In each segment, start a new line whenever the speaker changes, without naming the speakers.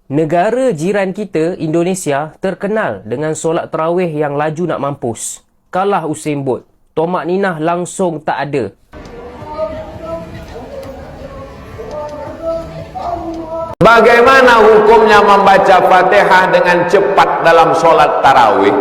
Negara jiran kita, Indonesia, terkenal dengan solat tarawih yang laju nak mampus. Kalah Usain Bolt. Tomak ninah langsung tak ada.
Bagaimana hukumnya membaca Fatihah dengan cepat dalam solat tarawih?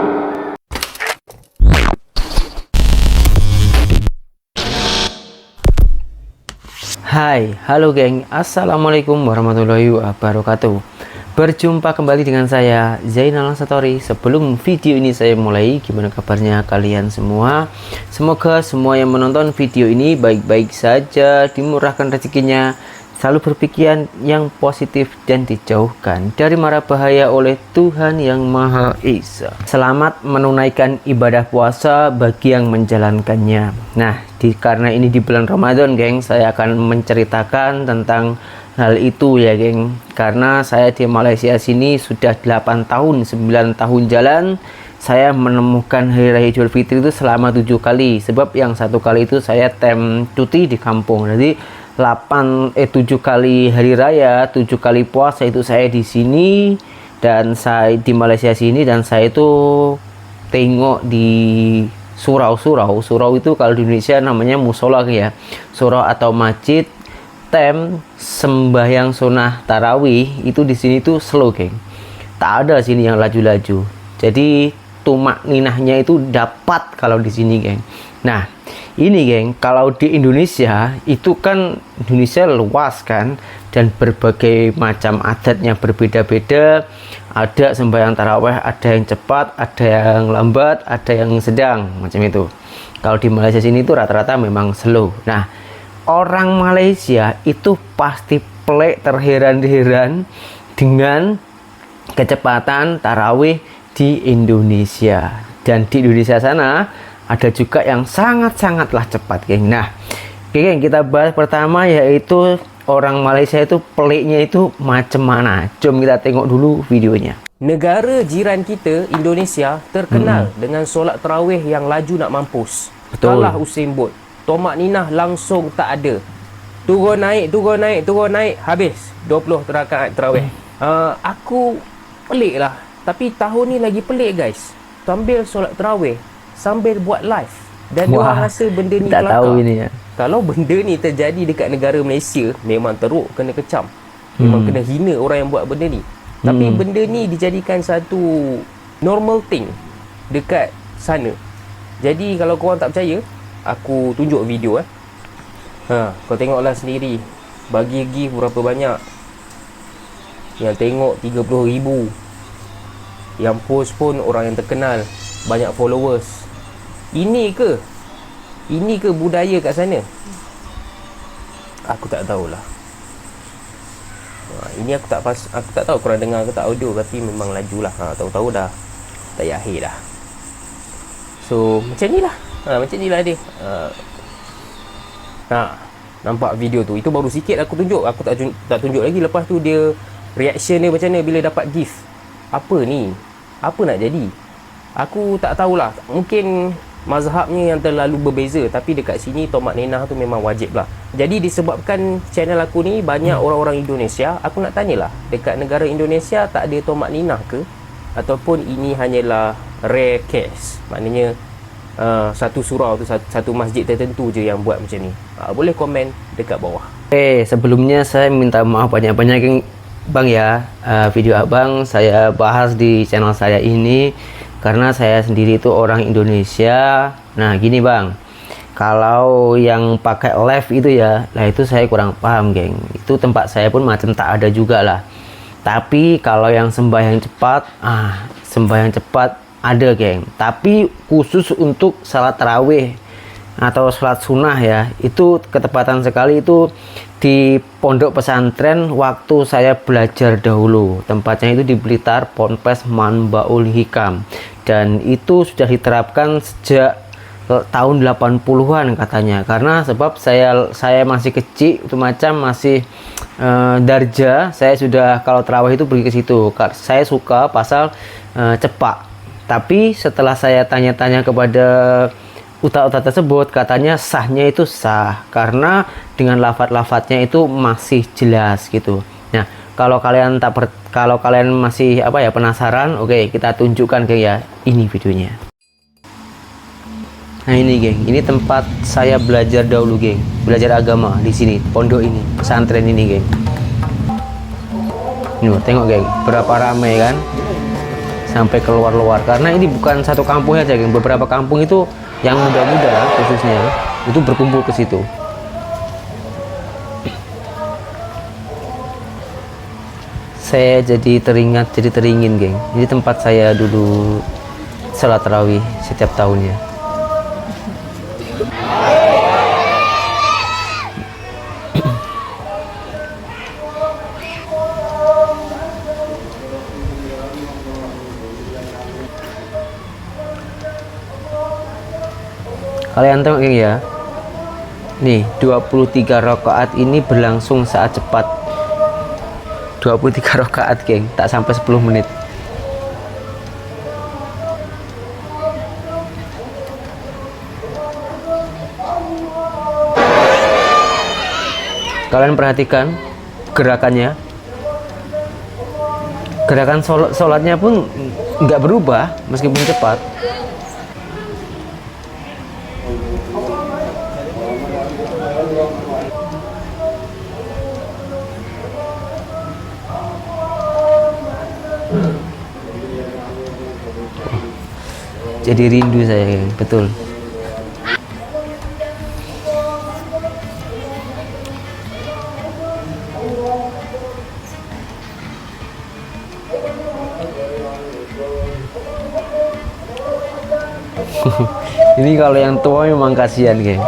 Hai, halo geng, assalamualaikum warahmatullahi wabarakatuh. Berjumpa kembali dengan saya Zainal Satori. Sebelum video ini saya mulai, gimana kabarnya kalian semua? Semoga semua yang menonton video ini baik-baik saja, dimurahkan rezekinya, selalu berpikiran yang positif dan dijauhkan dari mara bahaya oleh Tuhan Yang Maha Esa. Selamat menunaikan ibadah puasa bagi yang menjalankannya. Nah, karena ini di bulan Ramadan, geng, saya akan menceritakan tentang hal itu ya, geng. Karena saya di Malaysia sini sudah 8 tahun, 9 tahun jalan. Saya menemukan Hari Raya Idul Fitri itu selama 7 kali. Sebab yang 1 kali itu saya cuti di kampung. Jadi 7 kali hari raya, 7 kali puasa itu saya di sini, dan saya di Malaysia sini, dan saya itu tengok di surau. Surau itu kalau di Indonesia namanya musola ya. Surau atau masjid sembahyang sunnah tarawih itu di sini tuh slow, geng. Tak ada sini yang laju-laju. Jadi tumak ninahnya itu dapat kalau di sini, geng. Nah, ini, geng, kalau di Indonesia itu kan Indonesia luas kan, dan berbagai macam adatnya berbeda-beda. Ada sembahyang tarawih, ada yang cepat, ada yang lambat, ada yang sedang, macam itu. Kalau di Malaysia sini itu rata-rata memang slow. Nah, orang Malaysia itu pasti pelik, terheran-heran dengan kecepatan tarawih di Indonesia. Dan di Indonesia sana ada juga yang sangat-sangatlah cepat, geng. Nah, oke, geng, kita bahas pertama, yaitu orang Malaysia itu peliknya itu macam mana. Jom kita tengok dulu videonya.
Negara jiran kita, Indonesia, terkenal dengan solat tarawih yang laju nak mampus.
Betul.
Kalah Usain Bolt. Tomak ninah langsung tak ada. Turun naik, habis 20 rakaat tarawih. Aku pelik lah. Tapi tahun ni lagi pelik, guys. Sambil solat tarawih, sambil buat live. Dan dia rasa benda ni
tak
kelakar.
tahu ini ya.
Kalau benda ni terjadi dekat negara Malaysia, memang teruk, kena kecam. Memang kena hina orang yang buat benda ni. Tapi benda ni dijadikan satu normal thing dekat sana. Jadi kalau korang tak percaya, aku tunjuk video kau tengoklah sendiri. Bagi gift berapa banyak. Yang tengok 30,000. Yang post pun orang yang terkenal, banyak followers. Ini ke budaya kat sana? Aku tak tahulah. Ini aku tak tahu korang dengar ke tak audio, tapi memang lajulah. Tahu-tahu dah tak payah akhir dah. So macam ni lah. Macam ni lah dia. Nampak video tu. Itu baru sikit aku tunjuk. Aku tak tunjuk lagi. Lepas tu dia reaction dia macam mana bila dapat gift. Apa ni? Apa nak jadi? Aku tak tahulah. Mungkin mazhabnya yang terlalu berbeza. Tapi dekat sini tomak ninah tu memang wajib lah. Jadi disebabkan channel aku ni banyak orang-orang Indonesia, aku nak tanyalah, dekat negara Indonesia tak ada tomak ninah ke? Ataupun ini hanyalah rare case? Maknanya satu surau tu, satu masjid tertentu je yang buat macam ni. Boleh komen dekat bawah.
Sebelumnya saya minta maaf banyak-banyak, bang ya. Video abang saya bahas di channel saya ini karena saya sendiri itu orang Indonesia. Nah, gini bang, kalau yang pakai live itu ya, lah itu saya kurang paham, geng. Itu tempat saya pun macam tak ada juga lah. Tapi kalau yang sembahyang cepat ada, geng. Tapi khusus untuk salat tarawih atau salat sunnah ya, itu ketepatan sekali itu di pondok pesantren waktu saya belajar dahulu. Tempatnya itu di Blitar, Ponpes Manbaul Hikam. Dan itu sudah diterapkan sejak tahun 80-an katanya. Karena sebab saya masih kecil, itu macam masih darja, saya sudah kalau tarawih itu pergi ke situ. Saya suka pasal cepat. Tapi setelah saya tanya-tanya kepada ustaz-ustaz tersebut, katanya sahnya itu sah karena dengan lafaz-lafaznya itu masih jelas gitu. Nah, Kalau kalian masih penasaran, oke, kita tunjukkan geng ya. Ini videonya. Nah ini geng, ini tempat saya belajar dahulu geng, belajar agama di sini, pondok ini, pesantren ini geng. Nih, tengok geng, berapa ramai kan, sampai keluar-luar. Karena ini bukan satu kampung aja geng, beberapa kampung itu yang muda-muda khususnya itu berkumpul ke situ. Saya jadi teringin geng. Ini tempat saya dulu salat tarawih setiap tahunnya. Kalian tengok geng ya. Nih, 23 rakaat ini berlangsung saat cepat. 23 rakaat geng, tak sampai 10 menit. Kalian perhatikan gerakannya. Gerakan sholatnya pun nggak berubah meskipun cepat. Jadi rindu saya geng, betul. Ini kalau yang tua memang kasihan geng.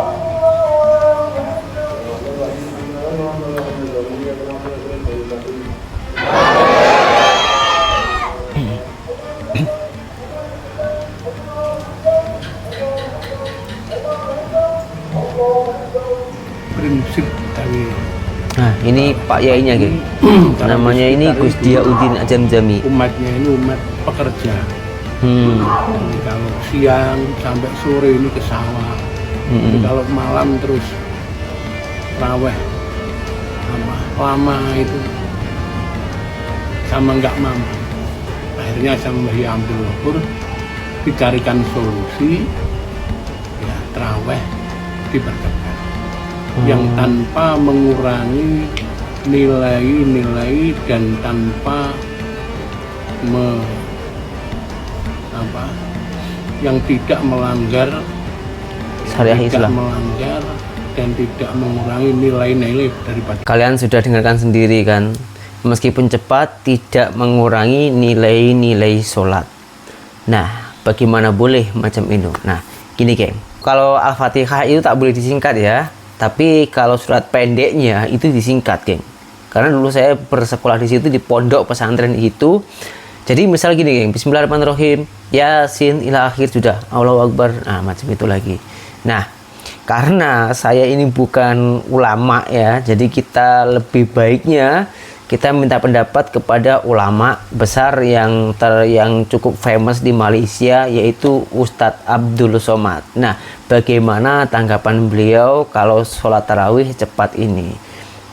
Prinsip dari
Nah ini Pak Yainya geng. Namanya ini Gus Diauddin Ajamjami.
umatnya ini umat pekerja. Jadi kalau siang sampai sore ini ke sawah. Jadi kalau malam terus raweh lama itu sama nggak mampu. Akhirnya sama ambil ukur, dicarikan solusi, ya terawih diperketat. Yang tanpa mengurangi nilai-nilai dan tanpa yang tidak melanggar
Syariah Islam.
melanggar dan tidak mengurangi nilai-nilai daripada.
Kalian sudah dengarkan sendiri kan, meskipun cepat tidak mengurangi nilai-nilai sholat. Nah, bagaimana boleh macam itu? Nah, gini geng, kalau Al-Fatihah itu tak boleh disingkat ya, tapi kalau surat pendeknya itu disingkat geng. Karena dulu saya bersekolah di situ di pondok pesantren itu. Jadi misal gini geng, Bismillahirrahmanirrahim, Yasin ila akhir sudah, Allahu Akbar, nah macam itu lagi. Nah, karena saya ini bukan ulama ya, jadi kita lebih baiknya kita minta pendapat kepada ulama besar yang cukup famous di Malaysia, yaitu Ustadz Abdul Somad. Nah, bagaimana tanggapan beliau kalau sholat tarawih cepat ini?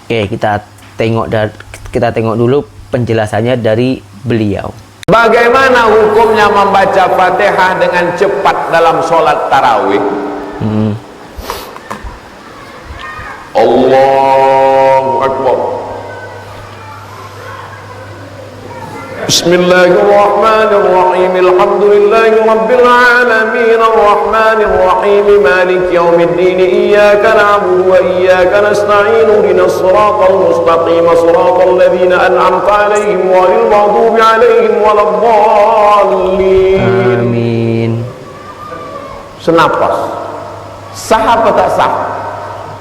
Oke, kita tengok dulu penjelasannya dari beliau.
Bagaimana hukumnya membaca Fatihah dengan cepat dalam sholat tarawih? Allahu Akbar. Bismillahirrahmanirrahim. Alhamdulillahi rabbil alamin arrahmanir rahim maliki yaumiddin iyyaka na'budu wa iyyaka nasta'in ihdinas siratal mustaqim siratal ladzina an'amta 'alaihim ghairil maghdubi 'alaihim waladdallin.
Amin.
Senapas. Sah apa tak sah?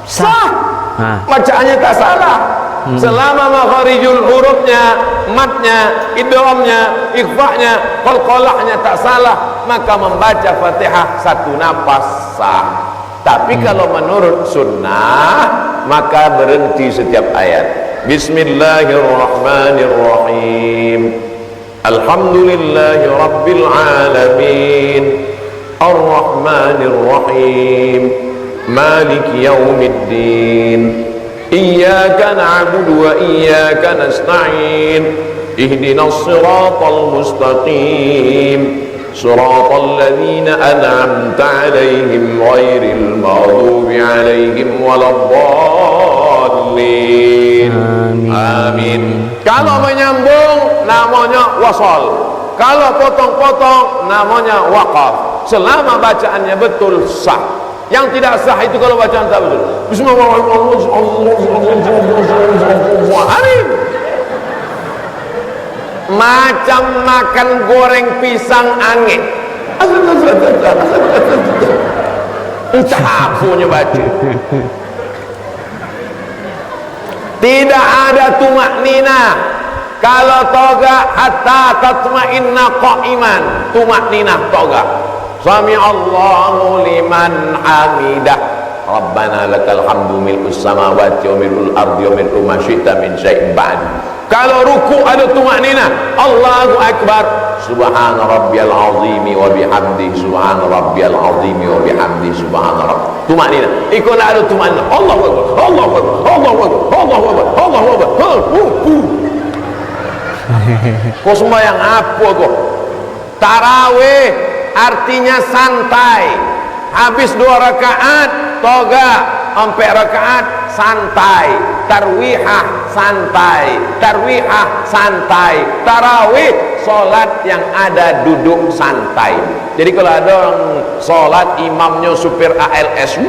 Sah. Bacaannya tak salah. Selama makharijul hurufnya, matnya, idghamnya, ikhfa'nya, qalqalahnya tak salah, maka membaca Fatihah satu napas sah. Tapi kalau menurut sunnah, maka berhenti setiap ayat. Bismillahirrahmanirrahim. Alhamdulillahi rabbil alamin. Ar-Rahmanir Rahim. Maliki yaumiddin. iyyaka na'budu wa iyyaka nasta'in ihdinas siratal mustaqim siratal ladzina an'amta 'alaihim ghairil maghdubi 'alaihim waladdallin. Amin. Kalau menyambung namanya wasal, kalau potong-potong namanya waqaf. Selama bacaannya betul sah. Yang tidak sah itu kalau bacaan tak betul. Amin. Macam makan goreng pisang angin. Entah apunya baca. Tidak ada tumak nina. Kalau toga hatta tatma'inna qa'iman. Tumak nina toga. Sami Allahu liman hamidah. Rabbana lakal hamdu mil'us samawati wa mil'ul ardi wa mil'u ma syi'ta min syai'in ba'd. Kalau ruku ada tumaknina, Allahu akbar, subhana rabbiyal azim wa bihamdi, subhana rabbiyal azim wa bihamdi, subhana rabb. Tumaknina. Iko nak ada tumaknina. Allahu akbar, Allahu akbar, Allahu akbar, Allahu akbar, Allahu akbar. Kau sembahyang apa kau? Tarawih artinya santai. Habis 2 rakaat toga, 4 rakaat santai. Tarwihah santai, tarwihah santai. Tarawih solat yang ada duduk santai. Jadi kalau ada orang solat imamnya supir ALS,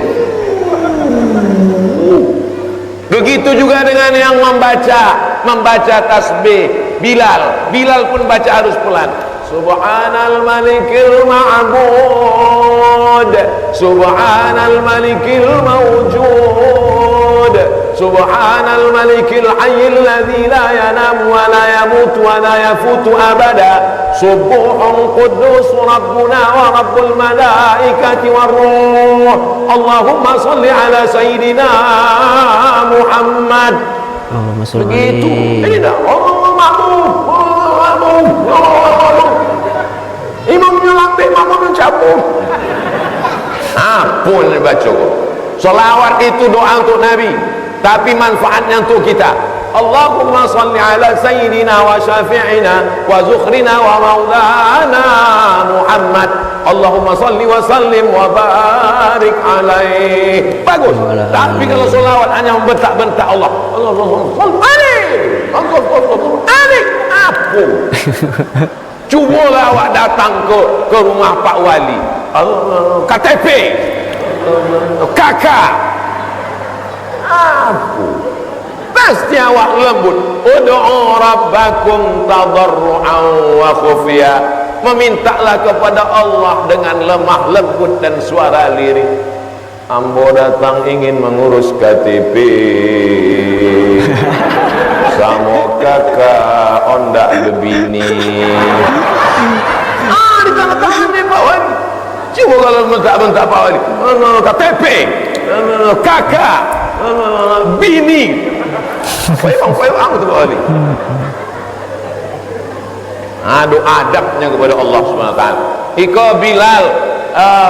begitu juga dengan yang membaca tasbih. Bilal pun baca harus pelan. Subhanal malikil ma'bud, subhanal malikil mawjud, subhanal malikil hayyil ladzi la yanam wa la yamut wa la yafutu abada, subuhun quddus rabbuna wa rabbul malaikati war ruh. Allahumma salli ala sayyidina Muhammad.
Allahumma sholli.
Begitu. Ini dah Allah makmum. Imamnya lambat, makmumnya cabut. Pun baca kau. Selawat itu doa untuk Nabi, tapi manfaatnya untuk kita. Allahumma salli ala sayyidina wa syafi'ina wa zukhrina wa maulana Muhammad. Allahumma salli wa sallim wa barik alaih. Bagus. Tapi kalau selawat hanya membentak-bentak Allah, Allahumma salli alaih. Apa? Cubalah awak datang ke rumah Pak Wali, KTP, kakak, apa? Pasti awak lembut. Ud'u rabbakum tadarru'an wa khufya. Memintalah kepada Allah dengan lemah lembut dan suara lirih. Ambo datang ingin mengurus KTP. Sama kakak ondak lebini. Ditanda-tanda ni Pak Wali. Cuba kalau bentak-bentak Pak Wali, KTP, kakak, bini. Koyong tu Pak Wali. Adu adabnya kepada Allah Subhanahu Wa Taala. Iko Bilal,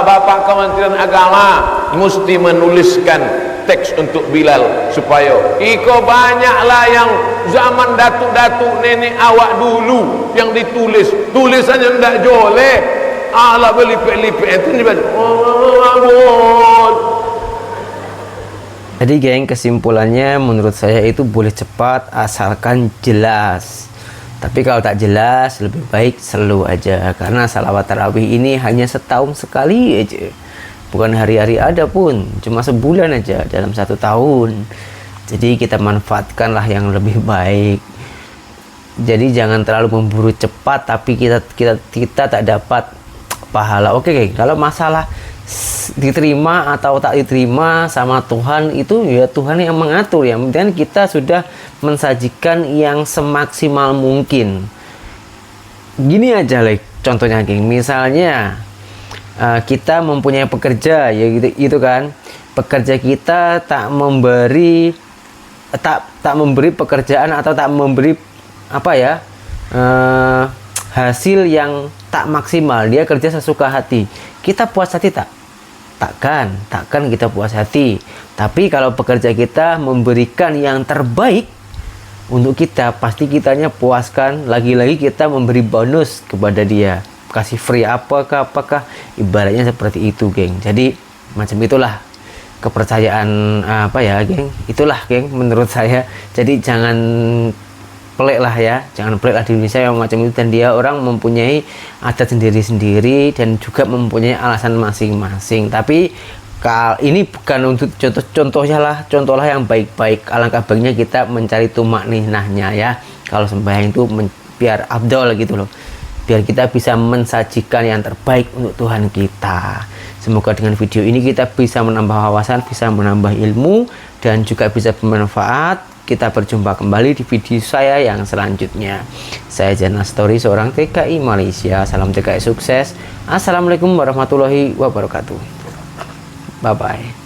Bapak Kementerian Agama mesti menuliskan teks untuk Bilal supaya iko banyaklah yang zaman datuk-datuk nenek awak dulu yang ditulis tulisannya ndak joleh, ala belipik-lipik itu dibaca.
Jadi geng, kesimpulannya menurut saya itu boleh cepat asalkan jelas. Tapi kalau tak jelas lebih baik slow aja, karena salawat tarawih ini hanya setahun sekali aja. Bukan hari-hari ada pun, cuma sebulan aja dalam 1 tahun. Jadi kita manfaatkanlah yang lebih baik. Jadi jangan terlalu memburu cepat tapi kita tak dapat pahala. Oke, geng, kalau masalah diterima atau tak diterima sama Tuhan itu ya Tuhan yang mengatur. Yang penting kita sudah mensajikan yang semaksimal mungkin. Gini aja, contohnya, geng, misalnya kita mempunyai pekerja, ya gitu kan, pekerja kita tak memberi pekerjaan atau tak memberi hasil yang tak maksimal, dia kerja sesuka hati, kita puas hati tak takkan kita puas hati. Tapi kalau pekerja kita memberikan yang terbaik untuk kita, pasti kitanya puaskan. Lagi-lagi kita memberi bonus kepada dia, kasih free apakah ibaratnya seperti itu, geng. Jadi macam itulah kepercayaan geng. Itulah, geng, menurut saya. Jadi jangan pelik lah ya, jangan pelik lah di Indonesia yang macam itu. Dan dia orang mempunyai adat sendiri-sendiri dan juga mempunyai alasan masing-masing. Tapi ini bukan untuk contohlah yang baik-baik. Alangkah baiknya kita mencari tumak ninahnya ya. Kalau sembahyang itu biar afdol gitu loh, biar kita bisa mensajikan yang terbaik untuk Tuhan kita. Semoga dengan video ini kita bisa menambah wawasan, bisa menambah ilmu, dan juga bisa bermanfaat. Kita berjumpa kembali di video saya yang selanjutnya. Saya Zainal Lansatory, seorang TKI Malaysia. Salam TKI sukses. Assalamualaikum warahmatullahi wabarakatuh. Bye-bye.